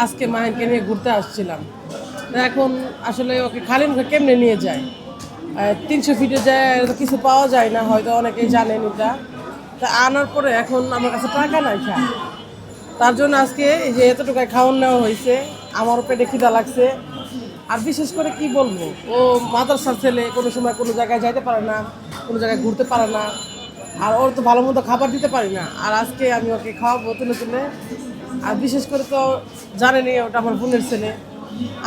আজকে মাহিনকে নিয়ে ঘুরতে আসছিলাম। এখন আসলে ওকে খালি মুখে কেমনে নিয়ে যায়? 300 ফিটে যায় কিছু পাওয়া যায় না, হয়তো অনেকেই জানেন এটা। তা আনার পরে এখন আমার কাছে টাকা নাই খা, তার জন্য আজকে এই যে এতটুকায় খাওয়ান নেওয়া হয়েছে। আমারও পেটে খিদা লাগছে। আর বিশেষ করে কি বলবো, ও মাদ্রাসার ছেলে, কোনো সময় কোনো জায়গায় যাইতে পারে না, কোনো জায়গায় ঘুরতে পারে না। আর ওর তো ভালো মতো খাবার দিতে পারি না। আর আজকে আমি ওকে খাওয়াবো তুলে তুলে। আর বিশেষ করে তো জানেনই ওটা আমার বোনের ছেলে,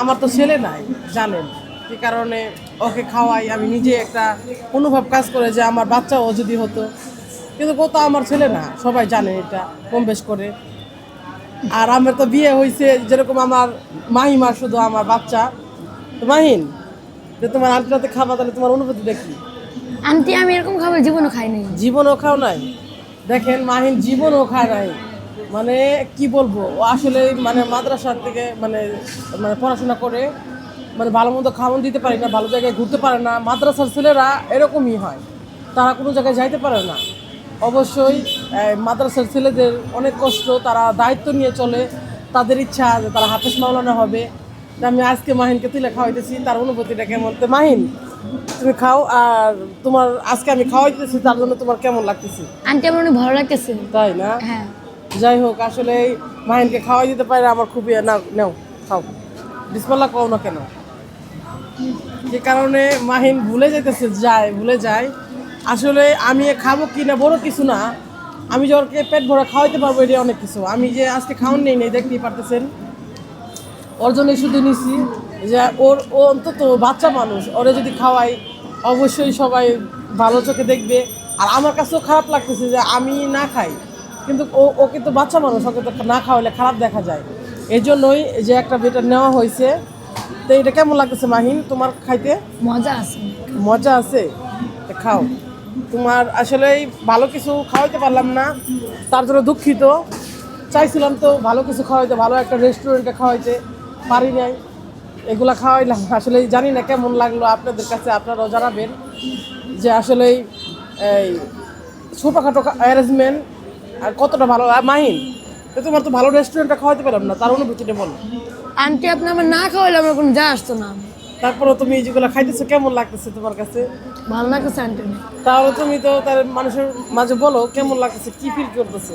আমার তো ছেলে নাই, জানেন কি কারণে ওকে খাওয়াই। আমি নিজে একটা অনুভব কাজ করে যে আমার বাচ্চা ও যদি হতো, কিন্তু ও তো আমার ছেলে না, সবাই জানে এটা কম বেশ করে। আর আমার তো বিয়ে হয়েছে, যেরকম আমার মাহিমা শুধু আমার বাচ্চা। তো মাহিন, যে তোমার আন্টিরাতে খাবা, তাহলে তোমার অনুভূতি দেখি। আন্টি আমি এরকম খাবার জীবনও খাই নাই। জীবনও খাও নাই? দেখেন মাহিন জীবনও খায় নাই, মানে কি বলবো, ও আসলে মানে মাদ্রাসার থেকে মানে মানে পড়াশোনা করে, মানে ভালো মতো খাওয়ান দিতে পারি না, ভালো জায়গায় ঘুরতে পারে না। মাদ্রাসার ছেলেরা এরকমই হয়, তারা কোনো জায়গায় যাইতে পারে না। অবশ্যই মাদ্রাসার ছেলেদের অনেক কষ্ট, তারা দায়িত্ব নিয়ে চলে, তাদের ইচ্ছা যে তারা হাফেজ মাওলানা হবে। তা আমি আজকে মাহিনকে তুলে খাওয়াইতেছি, তার অনুভূতিটা কেমন। তো মাহিন, তুমি খাও, আর তোমার আজকে আমি খাওয়াইতেছি, তার জন্য তোমার কেমন লাগতেছে? আন্টি আমার অনেক ভালো লাগতেছে। তাই না? হ্যাঁ। যাই হোক, আসলে এই মাহিনকে খাওয়াই দিতে পারে আমার খুবই নাও খাও, বিসমিল্লাহ কও না কেন। যে কারণে মাহিন ভুলে যায়। আসলে আমি খাবো কি না বড় কিছু না, আমি যে ওকে পেট ভরা খাওয়াইতে পারবো এটা অনেক কিছু। আমি যে আজকে খাওয়ান নেই দেখতেই পারতেছেন, ওর জন্যই শুধু নিছি যে ও অন্তত বাচ্চা মানুষ, ওরে যদি খাওয়াই অবশ্যই সবাই ভালো চোখে দেখবে। আর আমার কাছেও খারাপ লাগতেছে যে আমি না খাই, কিন্তু ও কিন্তু বাচ্চা মানুষ, ওকে তো না খাওয়ালে খারাপ দেখা যায়। এই জন্যই যে একটা বেটা নেওয়া হয়েছে। তো এটা কেমন লাগতেছে মাহিন তোমার খাইতে? মজা আছে। মজা আছে? তো খাও। তোমার আসলেই ভালো কিছু খাওয়াইতে পারলাম না, তার জন্য দুঃখিত। চাইছিলাম তো ভালো কিছু খাওয়াইতে, ভালো একটা রেস্টুরেন্টে খাওয়াইতে, পারি নাই। এগুলা খাওয়াইলাম, আসলে জানি না কেমন লাগলো আপনাদের কাছে, আপনারাও জানাবেন যে আসলেই এই ছোটোখাটো অ্যারেঞ্জমেন্ট আর কতটা ভালো। মাহিন, তো তোমার তো ভালো রেস্টুরেন্টে খাওয়াইতে পারলাম না, তার অনুভূতিটা বলো। আন্টি আপনি আমার না খাওয়াইলে আমার কোনো যা আসতো না। তারপরে তুমি যেগুলো খাইতেছো কেমন লাগতেছে তোমার কাছে? ভালো লাগতেছে আন্টি। তাহলে তুমি তো তার মানুষের মাঝে বলো কেমন লাগতেছে, কি ফিল করতেছো।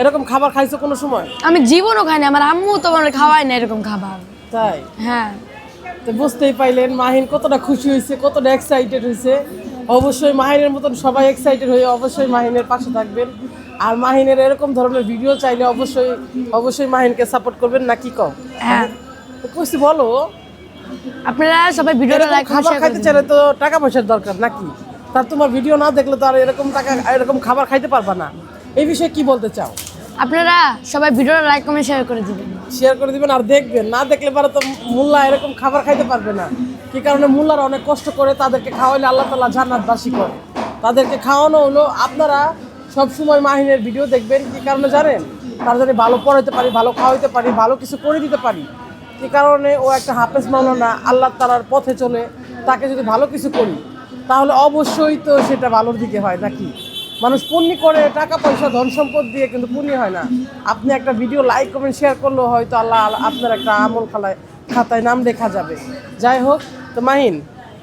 এরকম খাবার খাইছো কোনো সময়? আমি জীবনও খাই না, আমার আম্মু তো আমার খাওয়ায় না এরকম খাবার। তাই? হ্যাঁ। তো বুঝতেই পাইলেন মাহিন কতটা খুশি হয়েছে, কতটা এক্সাইটেড হয়েছে। অবশ্যই মাহিনের মতন সবাই এক্সাইটেড হয়ে অবশ্যই মাহিনের পাশে থাকবেন। আর মাহিনের এরকম ধরনের ভিডিও চাইলে অবশ্যই মাহিনকে সাপোর্ট করবেন, না কি কও? হ্যাঁ। তো খুশি বলো। আপনারা সবাই ভিডিওটা এরকম লাইক খাবার খাইতে চাইলে তো টাকা পয়সার দরকার নাকি? তার তোমার ভিডিও না দেখলে তো আর এরকম খাবার খাইতে পারবা না। এই বিষয়ে কি বলতে চাও? আপনারা সবাই ভিডিওটা লাইক কমেন্ট শেয়ার করে দিবেন। শেয়ার করে দিবেন আর দেখবেন, না দেখলে পরে তো মোল্লা এরকম খাবার খাইতে পারবে না। কি কারণে মোল্লারা অনেক কষ্ট করে, তাদেরকে খাওয়াইলে আল্লাহ তাআলা জান্নাতবাসী করে। তাদেরকে খাওয়ানো হলো, আপনারা সবসময় মাহিনের ভিডিও দেখবেন। কি কারণে জানেন? তার জন্য ভালো পড়াইতে পারি, ভালো খাওয়াইতে পারি, ভালো কিছু করে দিতে পারি। কি কারণে ও একটা হাফেজ মাওলানা, আল্লাহ তাআলার পথে চলে, তাকে যদি ভালো কিছু করি তাহলে অবশ্যই তো সেটা ভালোর দিকে হয় নাকি? মানুষ পুণ্য করে টাকা পয়সা ধন সম্পদ দিয়ে, কিন্তু পুণ্য হয় না। আপনি একটা ভিডিও লাইক কমেন্ট শেয়ার করলেও হয়তো আল্লাহ আপনার একটা আমল খাতায় নাম লেখা যাবে। যাই হোক, তো মাহিন,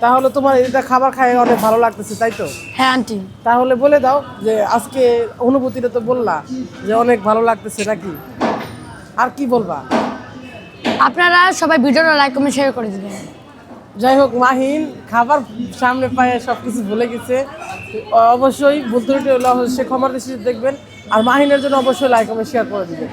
তাহলে তোমার এটা খাবার খাই অনেক ভালো লাগতেছে, তাই তো? হ্যাঁ আন্টি। তাহলে বলে দাও যে আজকে অনুভূতিটা তো বললা যে অনেক ভালো লাগতেছে, নাকি আর কি বলবা? আপনারা সবাই ভিডিওটা লাইক কমেন্ট শেয়ার করে দিবেন। যাই হোক, মাহিন খাবার সামনে পায়ে সব কিছু ভুলে গেছে। অবশ্যই ভুল ত্রুটি হলে অবশ্যই ক্ষমার দৃষ্টিতে দেখবেন। আর মাহিনের জন্য অবশ্যই লাইক কমেন্ট শেয়ার করে দিবেন।